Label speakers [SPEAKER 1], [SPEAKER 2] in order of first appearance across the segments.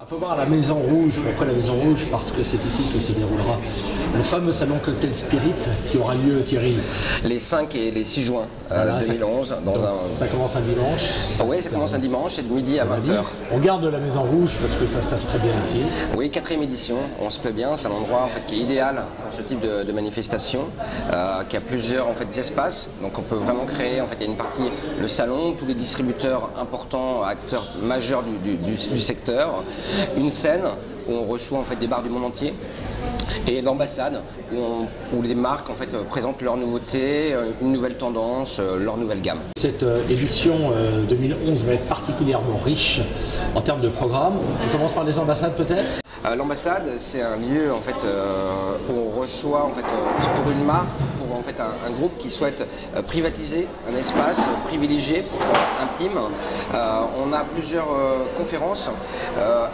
[SPEAKER 1] Il faut voir la Maison Rouge. Pourquoi la Maison Rouge? Parce que c'est ici que se déroulera le fameux salon Cocktail Spirit qui aura lieu, Thierry,
[SPEAKER 2] les 5 et les 6 juin
[SPEAKER 1] voilà,
[SPEAKER 2] 2011.
[SPEAKER 1] Ça commence un dimanche.
[SPEAKER 2] Oui, ça commence un dimanche, c'est de midi à 20h.
[SPEAKER 1] On garde la Maison Rouge parce que ça se passe très bien ici.
[SPEAKER 2] Oui, 4e édition, on se plaît bien, c'est un endroit en fait, qui est idéal pour ce type de manifestation, qui a plusieurs en fait, espaces, donc on peut vraiment créer, en fait, il y a une partie, le salon, tous les distributeurs importants, acteurs majeurs du secteur, une scène où on reçoit en fait, des bars du monde entier, et l'ambassade où les marques en fait, présentent leurs nouveautés, une nouvelle tendance, leur nouvelle gamme.
[SPEAKER 1] Cette édition 2011 va être particulièrement riche en termes de programme. On commence par les ambassades peut-être?
[SPEAKER 2] L'ambassade, c'est un lieu en fait, où on reçoit en fait, pour une marque, pour en fait, un groupe qui souhaite privatiser un espace privilégié, intime. On a plusieurs conférences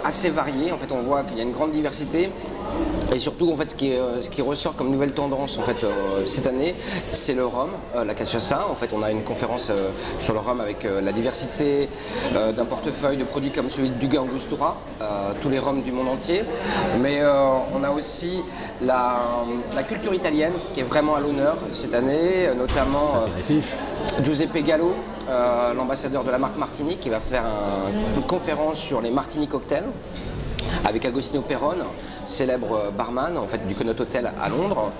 [SPEAKER 2] assez variées. En fait, on voit qu'il y a une grande diversité. Et surtout, en fait, ce qui ressort comme nouvelle tendance en fait, cette année, c'est le rhum, la cachaça. En fait, on a une conférence sur le rhum avec la diversité d'un portefeuille de produits comme celui du Angostura, tous les rhums du monde entier. Mais on a aussi la culture italienne qui est vraiment à l'honneur cette année, notamment Giuseppe Gallo, l'ambassadeur de la marque Martini, qui va faire une conférence sur les Martini cocktails avec Agostino Perrone, célèbre barman en fait, du Connaught Hotel à Londres.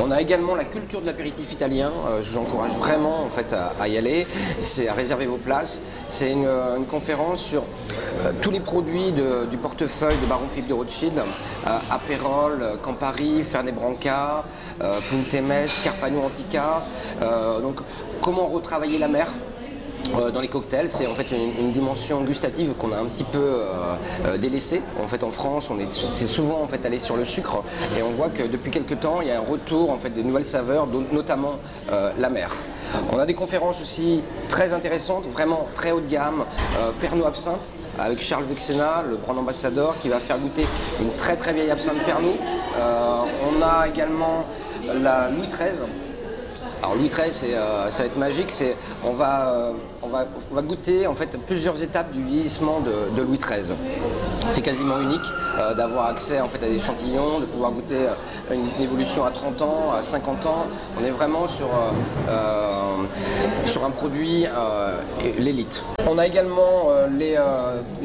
[SPEAKER 2] On a également la culture de l'apéritif italien, je vous encourage vraiment en fait, à y aller, c'est à réserver vos places. C'est une conférence sur tous les produits du portefeuille de Baron Philippe de Rothschild, Aperol, Campari, Fernet Branca, Punta Mess, Carpano Antica, donc comment retravailler la mer dans les cocktails. C'est en fait une dimension gustative qu'on a un petit peu délaissée. En fait, en France, c'est souvent en fait allé sur le sucre, et on voit que depuis quelques temps, il y a un retour en fait de nouvelles saveurs, notamment la mer. On a des conférences aussi très intéressantes, vraiment très haut de gamme, Pernod Absinthe, avec Charles Vexena, le brand ambassadeur, qui va faire goûter une très très vieille absinthe Pernod. On a également la Louis XIII. Alors Louis XIII, ça va être magique, on va goûter en fait plusieurs étapes du vieillissement de Louis XIII. C'est quasiment unique d'avoir accès en fait, à des échantillons, de pouvoir goûter une évolution à 30 ans, à 50 ans. On est vraiment sur un produit l'élite. On a également les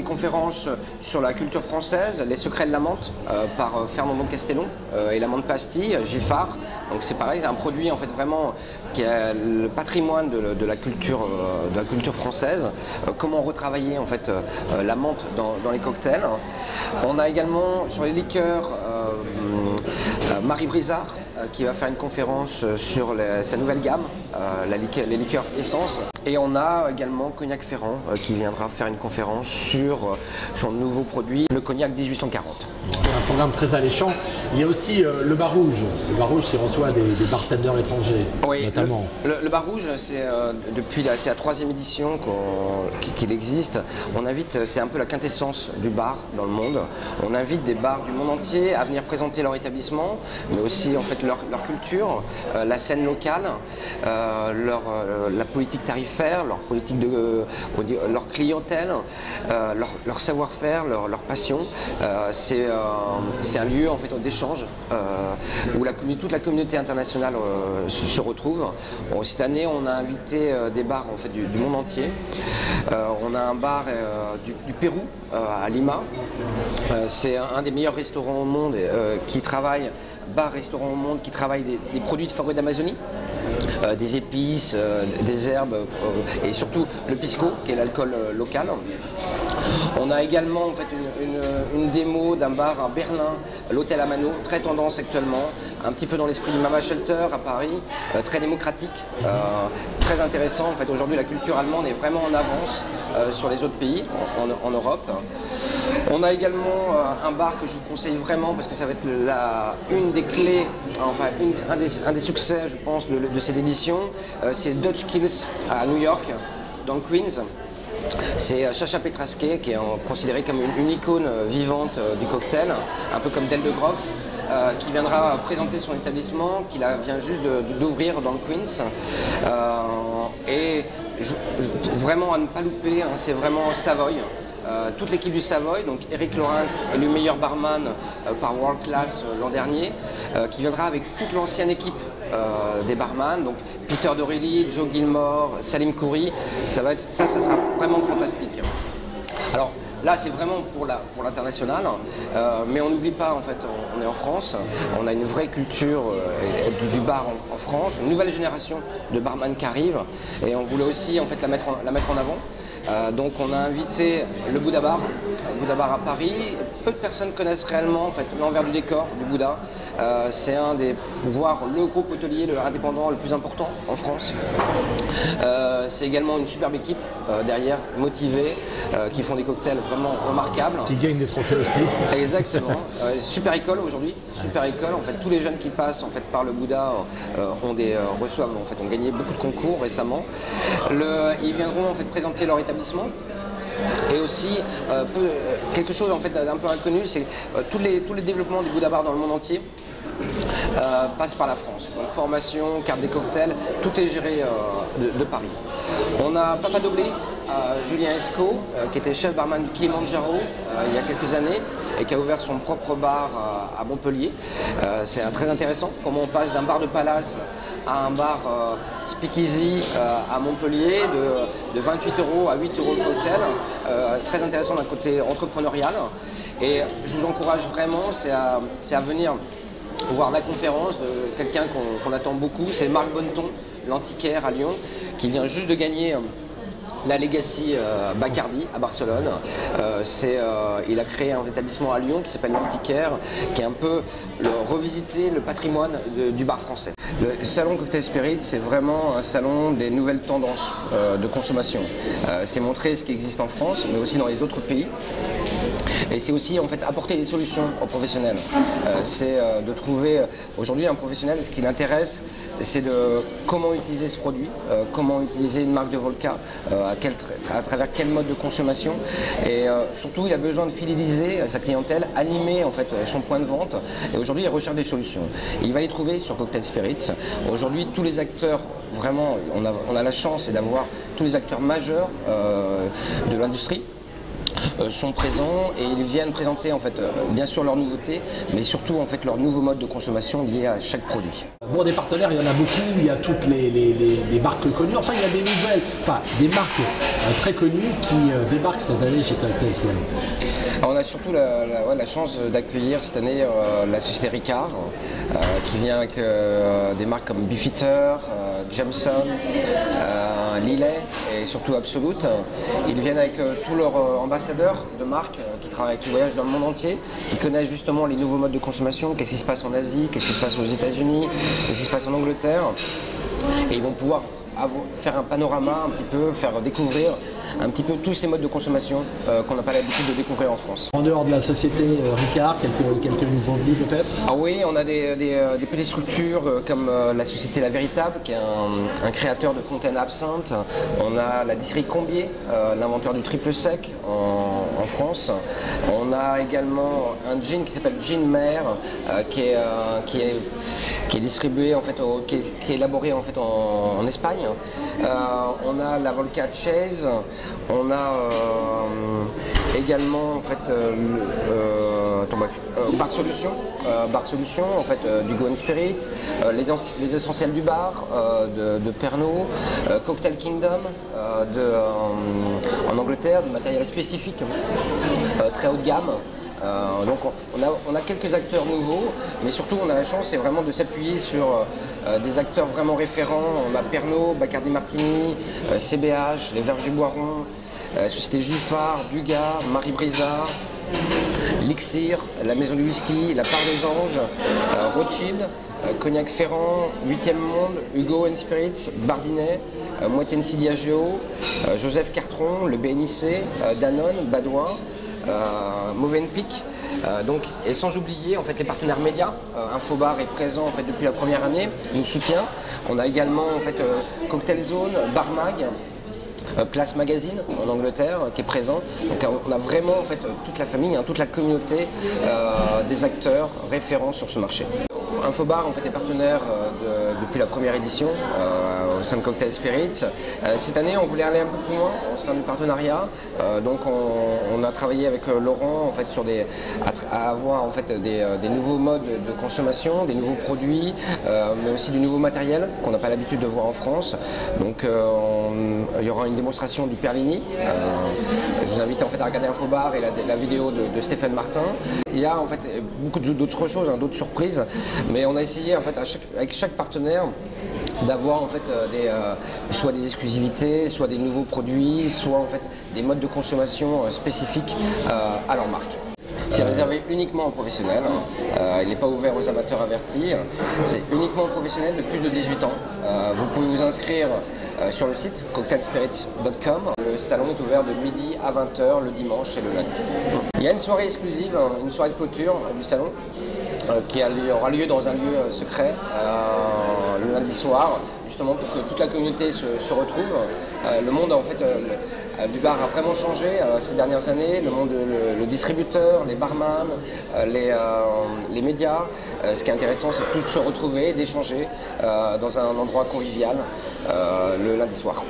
[SPEAKER 2] conférences sur la culture française, les secrets de la menthe par Fernando Castellon et la menthe pastille, Giffard. Donc c'est pareil, c'est un produit en fait vraiment qui est le patrimoine de la culture française. Comment retravailler en fait la menthe dans les cocktails. On a également sur les liqueurs Marie Brizard qui va faire une conférence sur sa nouvelle gamme, les liqueurs Essence. Et on a également Cognac Ferrand qui viendra faire une conférence sur son nouveau produit, le Cognac 1840.
[SPEAKER 1] C'est un programme très alléchant. Il y a aussi le Bar Rouge qui reçoit des bartenders étrangers, oui, notamment.
[SPEAKER 2] Le Bar Rouge, c'est depuis la 3e édition qu'il existe. On invite, c'est un peu la quintessence du bar dans le monde. On invite des bars du monde entier à venir présenter leur établissement, mais aussi en fait leur culture, la scène locale, la politique tarifaire, leur politique leur clientèle, leur savoir-faire, leur passion. C'est un lieu en fait d'échange où toute la communauté internationale se retrouve. Bon, cette année, on a invité des bars en fait, du monde entier. On a un bar du Pérou à Lima. C'est un des meilleurs restaurants au monde qui travaille, bar-restaurant au monde, qui travaille des produits de forêt d'Amazonie. Des épices, des herbes et surtout le pisco qui est l'alcool local. On a également en fait, une démo d'un bar à Berlin, l'Hôtel Amano, très tendance actuellement, un petit peu dans l'esprit du Mama Shelter à Paris, très démocratique, très intéressant. En fait, aujourd'hui, la culture allemande est vraiment en avance sur les autres pays en Europe. On a également un bar que je vous conseille vraiment parce que ça va être une des clés, enfin un des succès je pense de cette édition, c'est Dutch Kills à New York, dans le Queens. C'est Chacha Petrasque qui est considéré comme une icône vivante du cocktail, un peu comme Del de Groff, qui viendra présenter son établissement, qu'il vient juste d'ouvrir dans le Queens. Et vraiment à ne pas louper, hein, c'est vraiment Savoy. toute l'équipe du Savoy, donc Eric Lawrence, élu meilleur barman par World Class l'an dernier, qui viendra avec toute l'ancienne équipe des barman, donc Peter Dorilly, Joe Gilmore, Salim Khoury. Ça sera vraiment fantastique. Alors là, c'est vraiment pour l'international, mais on n'oublie pas, en fait, on est en France, on a une vraie culture du bar en France, une nouvelle génération de barman qui arrive, et on voulait aussi, en fait, la mettre en avant. Donc on a invité le Bouddha Bar à Paris. Peu de personnes connaissent réellement, en fait, l'envers du décor du Bouddha. C'est voire le groupe hôtelier indépendant le plus important en France. C'est également une superbe équipe derrière, motivée, qui font des cocktails vraiment remarquables.
[SPEAKER 1] Qui gagnent des trophées aussi.
[SPEAKER 2] Exactement. Super école aujourd'hui. Super école. En fait, tous les jeunes qui passent, en fait, par le Bouddha reçoivent, en fait, ont gagné beaucoup de concours récemment. Ils viendront, en fait, présenter leur établissement. Et aussi, quelque chose, en fait, d'un peu inconnu, c'est tous les développements du Bouddha Bar dans le monde entier passent par la France. Donc formation, carte des cocktails, tout est géré de Paris. On a Papa Doblé, Julien Esco, qui était chef barman de Kilimanjaro il y a quelques années et qui a ouvert son propre bar à Montpellier. C'est très intéressant comment on passe d'un bar de palace à un bar speakeasy à Montpellier de 28 € à 8 € le cocktail. Très intéressant d'un côté entrepreneurial. Et je vous encourage vraiment, c'est à venir voir la conférence de quelqu'un qu'on attend beaucoup, c'est Marc Bonneton, l'antiquaire à Lyon, qui vient juste de gagner la Legacy Bacardi à Barcelone. Il a créé un établissement à Lyon qui s'appelle l'Antiquaire, qui est un peu revisiter le patrimoine du bar français. Le salon Cocktail Spirit, c'est vraiment un salon des nouvelles tendances de consommation. C'est montrer ce qui existe en France, mais aussi dans les autres pays. Et c'est aussi, en fait, apporter des solutions aux professionnels. C'est de trouver aujourd'hui un professionnel, ce qui l'intéresse, c'est de comment utiliser ce produit, comment utiliser une marque de vodka, à travers quel mode de consommation. Et surtout, il a besoin de fidéliser sa clientèle, animer, en fait, son point de vente. Et aujourd'hui, il recherche des solutions. Et il va les trouver sur Cocktail Spirits. Aujourd'hui, tous les acteurs, vraiment, on a la chance d'avoir tous les acteurs majeurs de l'industrie sont présents et ils viennent présenter, en fait, bien sûr leurs nouveautés, mais surtout, en fait, leur nouveau mode de consommation lié à chaque produit.
[SPEAKER 1] Bon, des partenaires, il y en a beaucoup, il y a toutes les marques connues, enfin il y a des nouvelles, enfin des marques très connues qui débarquent cette année chez Cocktail Spirit.
[SPEAKER 2] On a surtout la chance d'accueillir cette année la société Ricard, qui vient avec des marques comme Beefeater, Jameson, Lillet et surtout Absolute. Ils viennent avec tous leurs ambassadeurs de marques qui voyagent dans le monde entier, qui connaissent justement les nouveaux modes de consommation, qu'est-ce qui se passe en Asie, qu'est-ce qui se passe aux États-Unis, qu'est-ce qui se passe en Angleterre. Et ils vont pouvoir faire un panorama un petit peu, faire découvrir un petit peu tous ces modes de consommation qu'on n'a pas l'habitude de découvrir en France.
[SPEAKER 1] En dehors de la société Ricard, quelques nouveaux venus peut-être?
[SPEAKER 2] Ah oui, on a des petites structures comme la société La Véritable, qui est un créateur de fontaines à absinthe. On a la distillerie Combier, l'inventeur du triple sec en France. On a également un gin qui s'appelle Gin Mère, qui est distribué, en fait, qui est élaboré, en fait, en Espagne. On a la Volca Chase. On a également, en fait, Bar Solution, en fait, du Go and Spirit, les essentiels du bar de Pernod, Cocktail Kingdom en Angleterre, du matériel spécifique très haut de gamme. Donc on a quelques acteurs nouveaux, mais surtout on a la chance, c'est vraiment de s'appuyer sur des acteurs vraiment référents. On a Pernod, Bacardi Martini, CBH, les Vergers Boiron, Société Giffard, Dugas, Marie Brizard, Lixir, la Maison du Whisky, la Part des Anges, Rothschild, Cognac Ferrand, 8e Monde, Hugo and Spirits, Bardinet, Moitensi Diageo, Joseph Cartron, le BNIC, Danone, Badois, Movenpick, et sans oublier, en fait, les partenaires médias. Infobar est présent, en fait, depuis la première année, nous soutient. On a également, en fait, Cocktail Zone, Barmag, Class Magazine en Angleterre qui est présent. Donc on a vraiment, en fait, toute la famille, toute la communauté des acteurs référents sur ce marché. Infobar en fait, est partenaire depuis la première édition au sein de Cocktail Spirits. Cette année, on voulait aller un peu plus loin au sein du partenariat. Donc, on a travaillé avec Laurent en fait, à avoir en fait, des nouveaux modes de consommation, des nouveaux produits, mais aussi du nouveau matériel qu'on n'a pas l'habitude de voir en France. Donc, il y aura une démonstration du Perlini. Je vous invite en fait, à regarder Infobar et la vidéo de Stéphane Martin. Il y a en fait, beaucoup d'autres choses, d'autres surprises. Mais on a essayé en fait, avec chaque partenaire d'avoir en fait, soit des exclusivités, soit des nouveaux produits, soit en fait, des modes de consommation spécifiques à leur marque. C'est réservé uniquement aux professionnels, il n'est pas ouvert aux amateurs avertis, c'est uniquement aux professionnels de plus de 18 ans. Vous pouvez vous inscrire sur le site cocktailspirits.com. Le salon est ouvert de midi à 20h le dimanche et le lundi. Il y a une soirée exclusive, une soirée de clôture du salon qui aura lieu dans un lieu secret le lundi soir, justement pour que toute la communauté se retrouve. Le monde en fait, du bar a vraiment changé ces dernières années, le distributeur, les barman, les médias. Ce qui est intéressant, c'est de tous se retrouver, d'échanger dans un endroit convivial le lundi soir.